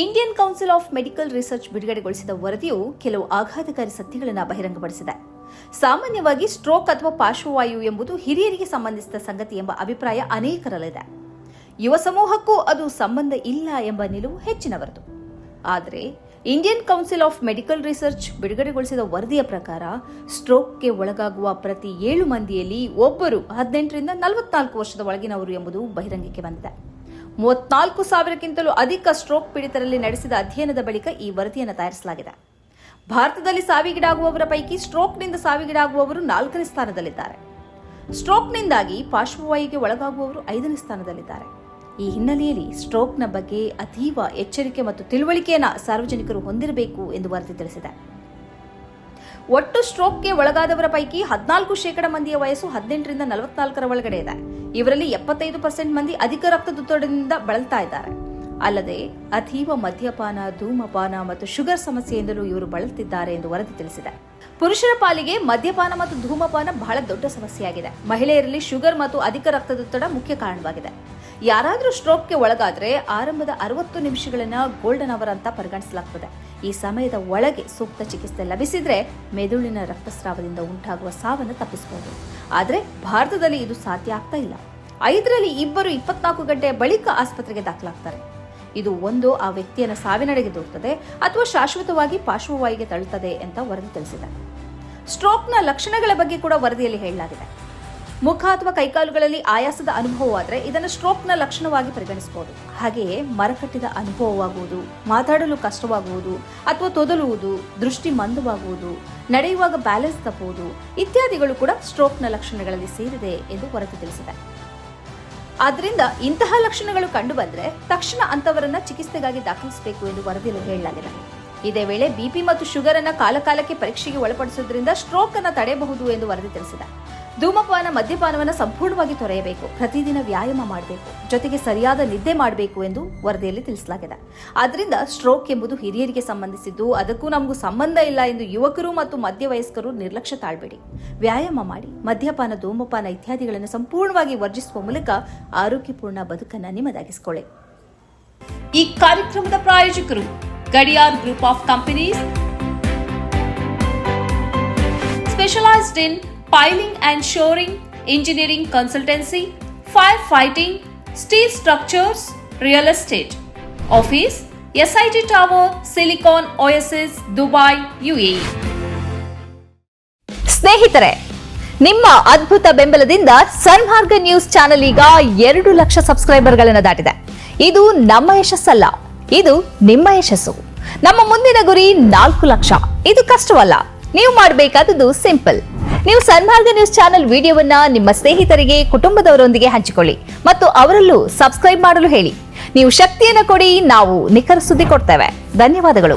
Indian council of medical research ಬಿಡುಗಡೆಗೊಳಿಸಿದ ವರದಿಯು ಕೆಲವು ಆಘಾತಕಾರಿ ಸತ್ಯಗಳನ್ನು ಬಹಿರಂಗಪಡಿಸಿದೆ. ಸಾಮಾನ್ಯವಾಗಿ ಸ್ಟ್ರೋಕ್ ಅಥವಾ ಪಾರ್ಶ್ವವಾಯು ಎಂಬುದು ಹಿರಿಯರಿಗೆ ಸಂಬಂಧಿಸಿದ ಸಂಗತಿ ಎಂಬ ಅಭಿಪ್ರಾಯ ಅನೇಕರಲ್ಲಿದೆ. ಯುವ ಸಮೂಹಕ್ಕೂ ಅದು ಸಂಬಂಧ ಇಲ್ಲ ಎಂಬ ನಿಲುವು ಹೆಚ್ಚಿನವರದು. ಆದರೆ Indian council of medical research ಬಿಡುಗಡೆಗೊಳಿಸಿದ ವರದಿಯ ಪ್ರಕಾರ ಸ್ಟ್ರೋಕ್ಗೆ ಒಳಗಾಗುವ ಪ್ರತಿ 7 ಮಂದಿಯಲ್ಲಿ ಒಬ್ಬರು 18 ರಿಂದ 44 ವರ್ಷದ ಒಳಗಿನವರು ಎಂಬುದು ಬಹಿರಂಗಕ್ಕೆ ಬಂದಿದೆ. 34,000ಕ್ಕಿಂತಲೂ ಅಧಿಕ ಸ್ಟ್ರೋಕ್ ಪೀಡಿತರಲ್ಲಿ ನಡೆಸಿದ ಅಧ್ಯಯನದ ಬಳಿಕ ಈ ವರದಿಯನ್ನು ತಯಾರಿಸಲಾಗಿದೆ. ಭಾರತದಲ್ಲಿ ಸಾವಿಗೀಡಾಗುವವರ ಪೈಕಿ ಸ್ಟ್ರೋಕ್ನಿಂದ ಸಾವಿಗೀಡಾಗುವವರು 4ನೇ ಸ್ಥಾನದಲ್ಲಿದ್ದಾರೆ. ಸ್ಟ್ರೋಕ್ನಿಂದಾಗಿ ಪಾರ್ಶ್ವವಾಯುಗೆ ಒಳಗಾಗುವವರು 5ನೇ ಸ್ಥಾನದಲ್ಲಿದ್ದಾರೆ. ಈ ಹಿನ್ನೆಲೆಯಲ್ಲಿ ಸ್ಟ್ರೋಕ್ನ ಬಗ್ಗೆ ಅತೀವ ಎಚ್ಚರಿಕೆ ಮತ್ತು ತಿಳುವಳಿಕೆಯನ್ನು ಸಾರ್ವಜನಿಕರು ಹೊಂದಿರಬೇಕು ಎಂದು ವರದಿ ತಿಳಿಸಿದೆ. ಒಟ್ಟು ಸ್ಟ್ರೋಕ್ಗೆ ಒಳಗಾದವರ ಪೈಕಿ 14% ಮಂದಿಯ ವಯಸ್ಸು 18 ರಿಂದ 44 ಒಳಗಡೆ ಇದೆ. ಇವರಲ್ಲಿ 75% ಮಂದಿ ಅಧಿಕ ರಕ್ತದೊತ್ತಡದಿಂದ ಬಳಲ್ತಾ ಇದ್ದಾರೆ. ಅಲ್ಲದೆ ಅತೀವ ಮದ್ಯಪಾನ, ಧೂಮಪಾನ ಮತ್ತು ಶುಗರ್ ಸಮಸ್ಯೆಯಿಂದಲೂ ಇವರು ಬಳಲ್ತಿದ್ದಾರೆ ಎಂದು ವರದಿ ತಿಳಿಸಿದೆ. ಪುರುಷರ ಪಾಲಿಗೆ ಮದ್ಯಪಾನ ಮತ್ತು ಧೂಮಪಾನ ಬಹಳ ದೊಡ್ಡ ಸಮಸ್ಯೆಯಾಗಿದೆ. ಮಹಿಳೆಯರಲ್ಲಿ ಶುಗರ್ ಮತ್ತು ಅಧಿಕ ರಕ್ತದೊತ್ತಡ ಮುಖ್ಯ ಕಾರಣವಾಗಿದೆ. ಯಾರಾದರೂ ಸ್ಟ್ರೋಕ್ಗೆ ಒಳಗಾದರೆ ಆರಂಭದ 60 ನಿಮಿಷಗಳನ್ನು ಗೋಲ್ಡನ್ ಅವರ್ ಅಂತ ಪರಿಗಣಿಸಲಾಗುತ್ತದೆ. ಈ ಸಮಯದ ಒಳಗೆ ಸೂಕ್ತ ಚಿಕಿತ್ಸೆ ಲಭಿಸಿದ್ರೆ ಮೆದುಳಿನ ರಕ್ತಸ್ರಾವದಿಂದ ಉಂಟಾಗುವ ಸಾವನ್ನು ತಪ್ಪಿಸಬಹುದು. ಆದರೆ ಭಾರತದಲ್ಲಿ ಇದು ಸಾಧ್ಯ ಆಗ್ತಾ ಇಲ್ಲ. 5ರಲ್ಲಿ ಇಬ್ಬರು 24 ಗಂಟೆಯ ಬಳಿಕ ಆಸ್ಪತ್ರೆಗೆ ದಾಖಲಾಗ್ತಾರೆ. ಇದು ಒಂದು ಆ ವ್ಯಕ್ತಿಯನ್ನು ಸಾವಿನಡೆಗೆ ದೂಡುತ್ತದೆ ಅಥವಾ ಶಾಶ್ವತವಾಗಿ ಪಾರ್ಶ್ವವಾಯುಗೆ ತಳ್ಳುತ್ತದೆ ಅಂತ ವರದಿ ತಿಳಿಸಿದೆ. ಸ್ಟ್ರೋಕ್ನ ಲಕ್ಷಣಗಳ ಬಗ್ಗೆ ಕೂಡ ವರದಿಯಲ್ಲಿ ಹೇಳಲಾಗಿದೆ. ಮುಖ ಅಥವಾ ಕೈಕಾಲುಗಳಲ್ಲಿ ಆಯಾಸದ ಅನುಭವವಾದರೆ ಇದನ್ನು ಸ್ಟ್ರೋಕ್ನ ಲಕ್ಷಣವಾಗಿ ಪರಿಗಣಿಸಬಹುದು. ಹಾಗೆಯೇ ಮರಕಟ್ಟಿದ ಅನುಭವವಾಗುವುದು, ಮಾತಾಡಲು ಕಷ್ಟವಾಗುವುದು ಅಥವಾ ತೊದಲುವುದು, ದೃಷ್ಟಿ ಮಂದವಾಗುವುದು, ನಡೆಯುವಾಗ ಬ್ಯಾಲೆನ್ಸ್ ತಪ್ಪುವುದು ಇತ್ಯಾದಿಗಳು ಕೂಡ ಸ್ಟ್ರೋಕ್ನ ಲಕ್ಷಣಗಳಲ್ಲಿ ಸೇರಿದೆ ಎಂದು ವರದಿ ತಿಳಿಸಿದೆ. ಆದ್ದರಿಂದ ಇಂತಹ ಲಕ್ಷಣಗಳು ಕಂಡುಬಂದರೆ ತಕ್ಷಣ ಅಂತವರನ್ನ ಚಿಕಿತ್ಸೆಗಾಗಿ ದಾಖಲಿಸಬೇಕು ಎಂದು ವರದಿಯಲ್ಲಿ ಹೇಳಲಾಗಿದೆ. ಇದೇ ವೇಳೆ ಬಿಪಿ ಮತ್ತು ಶುಗರ್ ಅನ್ನು ಕಾಲಕಾಲಕ್ಕೆ ಪರೀಕ್ಷೆಗೆ ಒಳಪಡಿಸುವುದರಿಂದ ಸ್ಟ್ರೋಕ್ ಅನ್ನು ತಡೆಯಬಹುದು ಎಂದು ವರದಿ ತಿಳಿಸಿದೆ. ಧೂಮಪಾನ, ಮದ್ಯಪಾನವನ್ನು ಸಂಪೂರ್ಣವಾಗಿ ತೊರೆಯಬೇಕು. ಪ್ರತಿದಿನ ವ್ಯಾಯಾಮ ಮಾಡಬೇಕು. ಜೊತೆಗೆ ಸರಿಯಾದ ನಿದ್ದೆ ಮಾಡಬೇಕು ಎಂದು ವರದಿಯಲ್ಲಿ ತಿಳಿಸಲಾಗಿದೆ. ಆದ್ದರಿಂದ ಸ್ಟ್ರೋಕ್ ಎಂಬುದು ಹಿರಿಯರಿಗೆ ಸಂಬಂಧಿಸಿದ್ದು, ಅದಕ್ಕೂ ನಮಗೂ ಸಂಬಂಧ ಇಲ್ಲ ಎಂದು ಯುವಕರು ಮತ್ತು ಮಧ್ಯವಯಸ್ಕರು ನಿರ್ಲಕ್ಷ್ಯ ತಾಳಬೇಡಿ. ವ್ಯಾಯಾಮ ಮಾಡಿ, ಮದ್ಯಪಾನ, ಧೂಮಪಾನ ಇತ್ಯಾದಿಗಳನ್ನು ಸಂಪೂರ್ಣವಾಗಿ ವರ್ಜಿಸುವ ಮೂಲಕ ಆರೋಗ್ಯಪೂರ್ಣ ಬದುಕನ್ನು ನಿಮ್ಮದಾಗಿಸಿಕೊಳ್ಳಿ. ಈ ಕಾರ್ಯಕ್ರಮದ ಪ್ರಾಯೋಜಕರು Gadiyar group of companies, specialised in piling and shoring, engineering consultancy, firefighting, steel structures, real estate. Office, SIT Tower, Silicon Oasis, Dubai, UAE. ಸ್ನೇಹಿತರೆ, ನಿಮ್ಮ ಅದ್ಭುತ ಬೆಂಬಲದಿಂದ ಸನ್ಮಾರ್ಗ ನ್ಯೂಸ್ ಚಾನೆಲ್ ಈಗ 2 ಲಕ್ಷ ಸಬ್ಸ್ಕ್ರೈಬರ್ಗಳನ್ನು ದಾಟಿದೆ. ಇದು ನಮ್ಮ ಯಶಸ್ಸಲ್ಲ, ಇದು ನಿಮ್ಮ ಯಶಸ್ಸು. ನಮ್ಮ ಮುಂದಿನ ಗುರಿ 4 ಲಕ್ಷ. ಇದು ಕಷ್ಟವಲ್ಲ. ನೀವು ಮಾಡಬೇಕಾದದ್ದು ಸಿಂಪಲ್. ನೀವು ಸನ್ಮಾರ್ಗ ನ್ಯೂಸ್ ಚಾನೆಲ್ ವಿಡಿಯೋವನ್ನ ನಿಮ್ಮ ಸ್ನೇಹಿತರಿಗೆ, ಕುಟುಂಬದವರೊಂದಿಗೆ ಹಂಚಿಕೊಳ್ಳಿ ಮತ್ತು ಅವರಲ್ಲೂ ಸಬ್ಸ್ಕ್ರೈಬ್ ಮಾಡಲು ಹೇಳಿ. ನೀವು ಶಕ್ತಿಯನ್ನು ಕೊಡಿ, ನಾವು ನಿಖರ ಸುದ್ದಿ ಕೊಡ್ತೇವೆ. ಧನ್ಯವಾದಗಳು.